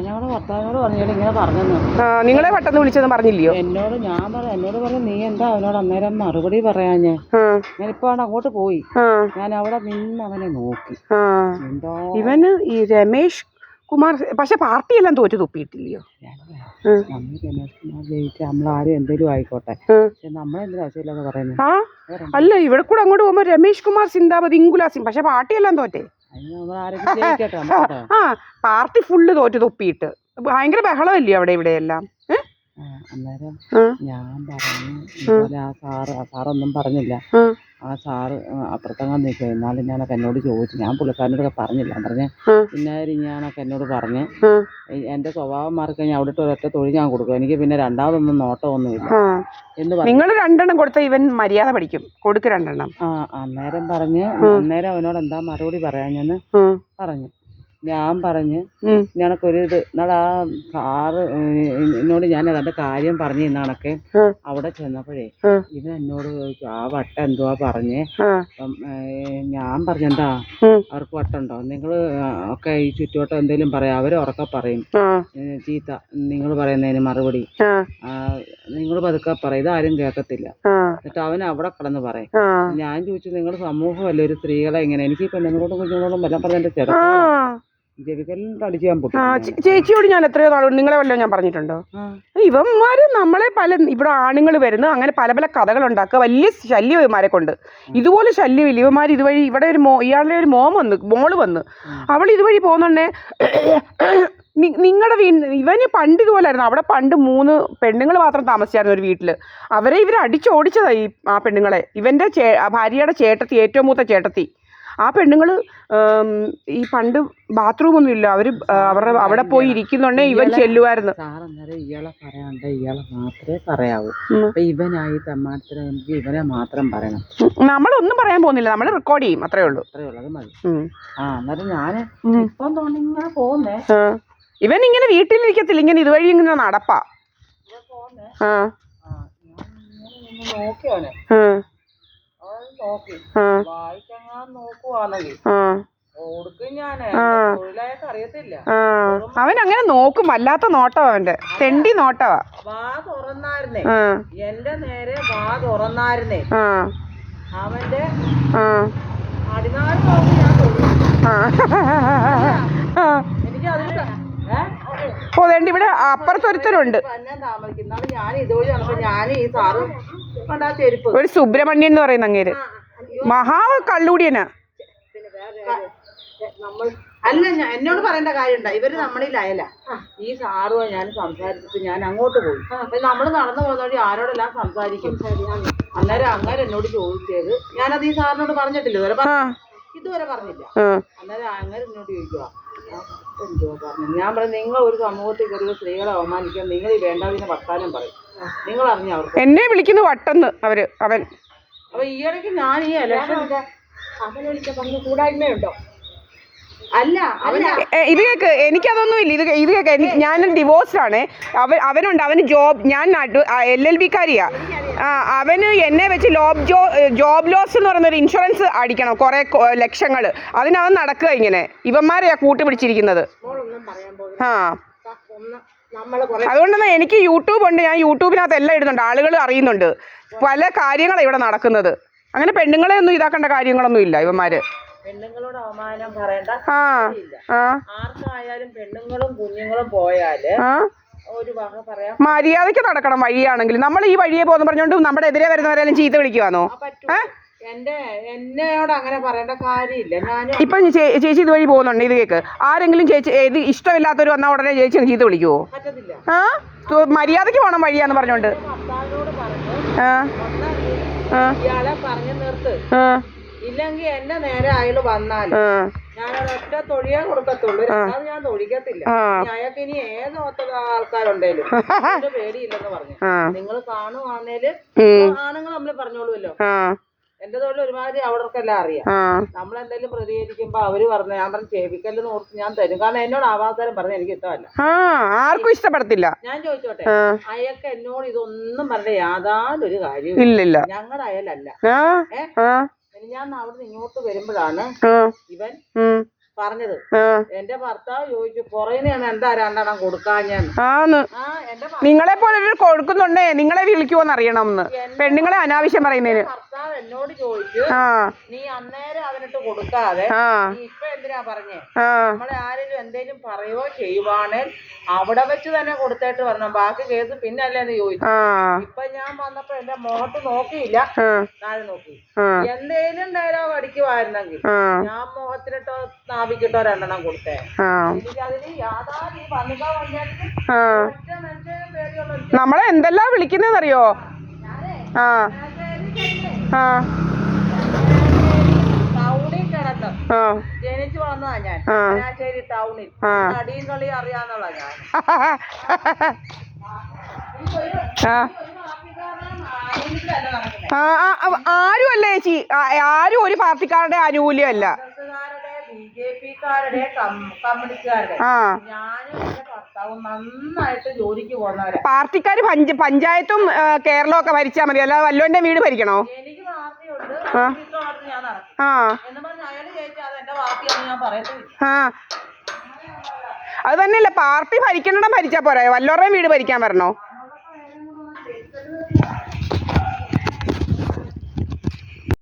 ഞങ്ങളുടെ ഭർത്താവിനോട് പറഞ്ഞിട്ട് ഇങ്ങനെ പറഞ്ഞെന്ന്. നിങ്ങളെ പെട്ടെന്ന് വിളിച്ചെന്ന് പറഞ്ഞില്ലയോ? എന്നോട് പറഞ്ഞു നീ എന്താ അവനോട് അന്നേരം മറുപടി പറയാഞ്ഞേ. ഞാനിപ്പോ അങ്ങോട്ട് പോയി. ഞാൻ അവിടെ നിന്ന് അവനെ നോക്കി. ഇവന് ഈ രമേഷ് കുമാർ പക്ഷെ പാർട്ടിയെല്ലാം തോറ്റു തുപ്പിയിട്ടില്ലയോ? നമ്മൾ രമേഷ് കുമാർ ജയിച്ച നമ്മളാരും എന്തേലും ആയിക്കോട്ടെ, നമ്മളെന്തിനും ആവശ്യമില്ലാന്ന് പറയുന്നത്. അല്ല, ഇവിടെ കൂടെ അങ്ങോട്ട് പോകുമ്പോ രമേഷ് കുമാർ സിന്ദാബാദ് ഇൻകുലാസിം, പക്ഷെ പാർട്ടിയെല്ലാം തോറ്റേ. പാർട്ടി ഫുള്ള് തോറ്റു തുപ്പിയിട്ട് ഭയങ്കര ബഹളമല്ലയോ അവിടെ ഇവിടെയെല്ലാം. അന്നേരം ഞാൻ പറഞ്ഞു ഇതുപോലെ ആ സാറൊന്നും പറഞ്ഞില്ല. ആ സാറ് അപ്പുറത്തങ്ങാൻ നിൽക്കുക. എന്നാലും ഞാനൊക്കെ എന്നോട് ചോദിച്ചു. ഞാൻ പുള്ളിക്കാരനോടൊക്കെ പറഞ്ഞില്ല. പറഞ്ഞ് പിന്നെ ഞാനൊക്കെ എന്നോട് പറഞ്ഞ് എൻ്റെ സ്വഭാവം മാറിക്കഴിഞ്ഞാൽ അവിടുത്തെ ഒരൊറ്റ തൊഴിൽ ഞാൻ കൊടുക്കും. എനിക്ക് പിന്നെ രണ്ടാമതൊന്നും നോട്ടമൊന്നുമില്ല എന്ന് പറഞ്ഞു. നിങ്ങൾ 2 എണ്ണം കൊടുത്ത ഇവൻ മര്യാദ പഠിക്കും. കൊടുക്ക് 2 എണ്ണം. അന്നേരം പറഞ്ഞ് അന്നേരം അവനോട് എന്താ മറുപടി പറയാഞ്ഞെന്ന് പറഞ്ഞു. ഞാൻ പറഞ്ഞ് ഞാനൊക്കൊരു ഇത് എന്നാൾ ആ സാറ് എന്നോട് ഞാൻ അതിൻ്റെ കാര്യം പറഞ്ഞു തന്നാണൊക്കെ. അവിടെ ചെന്നപ്പോഴേ ഇവൻ എന്നോട് ചോദിച്ചു ആ വട്ടം എന്തുവാ പറഞ്ഞേ. അപ്പം ഞാൻ പറഞ്ഞെന്താ അവർക്ക് വട്ടുണ്ടോ, നിങ്ങൾ ഒക്കെ ഈ ചുറ്റുവട്ടം എന്തെങ്കിലും പറയാം, അവർ ഉറക്കെ പറയും ചീത്ത, നിങ്ങൾ പറയുന്നതിന് മറുപടി നിങ്ങൾ പതുക്കെ പറയും, ഇതാരും കേൾക്കത്തില്ല. എന്നിട്ട് അവൻ അവിടെ കിടന്ന് പറയും. ഞാൻ ചോദിച്ചു നിങ്ങൾ സമൂഹമല്ലേ ഒരു സ്ത്രീകളെ ഇങ്ങനെ, എനിക്ക് ഈ പെണ്ണുങ്ങളോടും കുഞ്ഞുങ്ങളോടും എല്ലാം പറഞ്ഞതിൻ്റെ ചേച്ചിയോട് ഞാൻ എത്രയോ നാളുണ്ട് നിങ്ങളെ വല്ലതും ഞാൻ പറഞ്ഞിട്ടുണ്ടോ? ഇവന്മാര് നമ്മളെ ഇവിടെ ആണുങ്ങൾ വരുന്നു, അങ്ങനെ പല പല കഥകൾ ഉണ്ടാക്കുക, വലിയ ശല്യം ഇവന്മാരെ കൊണ്ട്. ഇതുപോലെ ശല്യമില്ല ഇവന്മാർ. ഇതുവഴി ഇവിടെ ഇയാളുടെ ഒരു മോള് വന്ന് അവൾ ഇതുവഴി പോകുന്നുണ്ടേ. നിങ്ങളുടെ ഇവന് പണ്ട് ഇതുപോലായിരുന്നു. അവിടെ പണ്ട് 3 പെണ്ണുങ്ങൾ മാത്രം താമസിച്ചായിരുന്നു ഒരു വീട്ടിൽ. അവരെ ഇവർ അടിച്ചോടിച്ചതായി ആ പെണ്ണുങ്ങളെ. ഇവന്റെ ഭാര്യയുടെ ചേട്ടത്തി, ഏറ്റവും മൂത്ത ചേട്ടത്തി. ആ പെണ്ണുങ്ങൾ ഈ പണ്ട് ബാത്റൂമൊന്നും ഇല്ല, അവര് അവിടെ പോയി ഇരിക്കുന്നുണ്ടേ ഇവൻ ചെല്ലുമായിരുന്നു. ഇയാളെ പറയാണ്ട് ഇയാളെ മാത്രമേ പറയാവൂ. ഇവനായി തമ്മാടത്തിന് എനിക്ക് ഇവനെ മാത്രം പറയണം. നമ്മളൊന്നും പറയാൻ പോകുന്നില്ല, നമ്മൾ റെക്കോർഡ് ചെയ്യും, അത്രേ ഉള്ളൂ. അത് മതി. അന്നേരം ഞാന് ഇപ്പം തോന്നിങ്ങനെ പോകുന്നേ. ഇവൻ ഇങ്ങനെ വീട്ടിലിരിക്കത്തില്ല, ഇങ്ങനെ ഇതുവഴി ഇങ്ങനെ നടപ്പാ. നോക്കിയോനെ നോക്കി വായിച്ചങ്ങാൻ നോക്കുവാണെങ്കിൽ അറിയത്തില്ല. അവൻ അങ്ങനെ നോക്കും, വല്ലാത്ത നോട്ടവാ അവന്റെ, തെണ്ടി നോട്ടവാ. വാ തുറന്നായിരുന്നേ, എന്റെ നേരെ വാ തുറന്നായിരുന്നേ. അവന്റെ അടിനാട് നോക്കി ഞാൻ എനിക്ക് അതിന് ഇവിടെ അപ്പുറത്തൊരുത്തരുണ്ട്. ഞാൻ ഇതുവഴി വന്നപ്പോ ഞാൻ ഈ സാറ് ചെരുപ്പ്, ഒരു സുബ്രഹ്മണ്യൻ എന്ന് പറയുന്ന അങ്ങേര് മഹാ കള്ളൂടിയനാ. അല്ല എന്നോട് പറയേണ്ട കാര്യമുണ്ടോ, ഇവര് നമ്മളിലയല. ഈ സാറുവാ ഞാൻ സംസാരിച്ചിട്ട് ഞാൻ അങ്ങോട്ട് പോയി. നമ്മൾ നടന്നു പോകുന്നവഴി ആരോടെല്ലാം സംസാരിക്കും. അന്നേരം അങ്ങനെ എന്നോട് ചോദിച്ചത് ഞാനത് ഈ സാറിനോട് പറഞ്ഞിട്ടില്ല, ഇതുവരെ പറഞ്ഞില്ല. അന്നേരം അങ്ങനെ എന്നോട് ചോദിക്കുക എന്തുവാ പറഞ്ഞു. ഞാൻ പറഞ്ഞു നിങ്ങൾ ഒരു സമൂഹത്തിൽ കയറിയ സ്ത്രീകളെ അവമാനിക്കാൻ നിങ്ങൾ ഈ വേണ്ടാതിനെ വർത്താനം പറയും. നിങ്ങൾ അറിഞ്ഞ അവർക്ക് എന്നെ വിളിക്കുന്നു വട്ടെന്ന് അവൻ. അപ്പൊ ഈ ഇടയ്ക്ക് ഞാൻ ഈ ഇലക്ഷൻ അവനെ വിളിച്ച പറഞ്ഞു കൂടായ്മയുണ്ടോ? അല്ല ഇത് കേക്ക്, എനിക്കതൊന്നുമില്ല. ഇത് കേക്ക്, ഞാൻ ഡിവോഴ്സ്ഡാണ്. അവനുണ്ട്, അവന് ജോബ്, ഞാൻ LLB-കാരിയാ. അവന് എന്നെ വെച്ച് ജോബ് ലോസ് എന്ന് പറയുന്നൊരു ഇൻഷുറൻസ് അടിക്കണം, കുറെ ലക്ഷങ്ങൾ. അതിനവൻ നടക്കുക ഇങ്ങനെ. ഇവന്മാരെയാ കൂട്ടുപിടിച്ചിരിക്കുന്നത്. അതുകൊണ്ടെന്നാ എനിക്ക് യൂട്യൂബ് ഉണ്ട്, ഞാൻ യൂട്യൂബിനകത്ത് എല്ലാം ഇടുന്നുണ്ട്, ആളുകൾ അറിയുന്നുണ്ട്. പല കാര്യങ്ങളാണ് ഇവിടെ നടക്കുന്നത്. അങ്ങനെ പെണ്ണുങ്ങളെ ഒന്നും ഇതാക്കേണ്ട കാര്യങ്ങളൊന്നും ഇല്ല ഇവന്മാര്. പെണ്ണുങ്ങളോട് അവമാനം പറയണ്ട, ആർക്കായാലും പെണ്ണുങ്ങളും കുഞ്ഞുങ്ങളും പോയാല് ഒരു വക പറയാം. മര്യാദയ്ക്ക് നടക്കണം വഴിയാണെങ്കിൽ. നമ്മൾ ഈ വഴിയെ പോകുന്ന പറഞ്ഞോണ്ട് നമ്മുടെ എതിരെ വരുന്നവരെല്ലാം ചീത്ത വിളിക്കുവാന്നോ? എന്നോട് അങ്ങനെ പറയേണ്ട കാര്യമില്ല. ഇപ്പൊ ചേച്ചി ഇതുവഴി പോകുന്നുണ്ട്, ഇത് കേക്ക്, ആരെങ്കിലും ചേച്ചി ഇത് ഇഷ്ടമില്ലാത്തവർ വന്നാൽ ഉടനെ ചേച്ചി ചീത്ത വിളിക്കുവോ? മര്യാദയ്ക്ക് പോകണം വഴിയാന്ന് പറഞ്ഞോണ്ട്. ഇയാളെ പറഞ്ഞു നിർത്ത്, ഇല്ലെങ്കിൽ എന്റെ നേരെ അയാള് വന്നാൽ ഞാനൊരൊറ്റ തൊഴിയേ കൊടുക്കത്തുള്ളൂ, അത് ഞാൻ തൊഴിക്കത്തില്ല. അയാൾക്ക് ഇനി ഏത് ആൾക്കാരുണ്ടേലും പേടിയില്ലെന്ന് പറഞ്ഞു. നിങ്ങൾ കാണുവാന്നേല് ആണുങ്ങൾ നമ്മള് പറഞ്ഞോളൂല്ലോ. എന്റെ തൊഴിൽ ഒരുമാതിരി അവർക്കെല്ലാം അറിയാം. നമ്മളെന്തെങ്കിലും പ്രതികരിക്കുമ്പോ അവര് പറഞ്ഞു, ഞാൻ പറഞ്ഞു ചേവിക്കല്ലെന്ന് ഓർത്ത് ഞാൻ തരും. കാരണം എന്നോട് ആവാസരം പറഞ്ഞ എനിക്ക് ഇഷ്ടമല്ല, ആർക്കും ഇഷ്ടപ്പെടത്തില്ല. ഞാൻ ചോദിച്ചോട്ടെ, അയാൾക്ക് എന്നോട് ഇതൊന്നും പറഞ്ഞ യാതൊരു കാര്യവും ഇല്ല. ഞങ്ങളുടെ അയലല്ല. ഞാൻ അവിടുന്ന് ഇങ്ങോട്ട് വരുമ്പോഴാണ് ഇവൻ പറഞ്ഞത്. എന്റെ ഭർത്താവ് ചോദിച്ചു പുറകിനാണ് എന്താ 2 എണ്ണം കൊടുക്കാൻ ഞാൻ. നിങ്ങളെ പോലെ കൊടുക്കുന്നുണ്ടേ നിങ്ങളെ വിളിക്കുവോന്ന് അറിയണമെന്ന് പെണ്ണുങ്ങളെ അനാവശ്യം പറയുന്നതിന്. ഭർത്താവ് എന്നോട് ചോദിച്ചു നീ അന്നേരം അതിനിട്ട് കൊടുക്കാതെ നീ ഇപ്പൊ എന്തിനാ പറഞ്ഞേ, നമ്മളെ ആരെങ്കിലും എന്തേലും പറയുവോ ചെയ്യുവാണേൽ അവിടെ വെച്ച് തന്നെ കൊടുത്തിട്ട് വരണം, ബാക്കി കേസ് പിന്നെ അല്ലേന്ന് ചോദിച്ചു. ഇപ്പൊ ഞാൻ വന്നപ്പോ എന്റെ മുഖത്ത് നോക്കിയില്ല, താഴെ നോക്കി. എന്തേലും ഡയലോഗ് അടിക്കുവായിരുന്നെങ്കിൽ ഞാൻ മുഖത്തിലിട്ടോ നാവിക്കിട്ടോ 2 എണ്ണം കൊടുത്തേ. എനിക്ക് അതിന് യാതൊരു വനിതാ പഞ്ചായത്ത് ഒറ്റ മനുഷ്യനെ പേടിയുള്ള നമ്മളെ എന്തെല്ലാം വിളിക്കുന്നറിയോ? ടൗണിൽ കിടന്ന് ജനിച്ചു വന്നതാ ഞാൻ, ചങ്ങനാശ്ശേരി ടൗണിൽ. അടിയും കളി അറിയാന്നുള്ള ഞാൻ. ആരും അല്ല ചേച്ചി, ആരും ഒരു പാർട്ടിക്കാരുടെ ആനുകൂല്യമല്ല. ബിജെപിക്കാരുടെ കമ്മ്യൂണിസ്റ്റുകാരുടെ ഞാനും എന്റെ ഭർത്താവും നന്നായിട്ട് ജോലിക്ക് പോകുന്നവരാ. പാർട്ടിക്കാര് പഞ്ചായത്തും കേരളവും ഒക്കെ ഭരിച്ചാൽ മതി, അല്ലാതെ വല്ലോന്റെ വീട് ഭരിക്കണോ? എനിക്ക് പാർട്ടിയുണ്ട്, ഞാൻ നടക്കും എന്ന് പറഞ്ഞ് അയാള് ചോദിച്ചാൽ അത് എന്റെ പാർട്ടിയാണെന്ന് ഞാൻ പറയത്തില്ല. അത് തന്നെയല്ല, പാർട്ടി ഭരിക്കണിടം ഭരിച്ചാ പോരാ, വല്ലോരുടെയും വീട് ഭരിക്കാൻ വരണോ?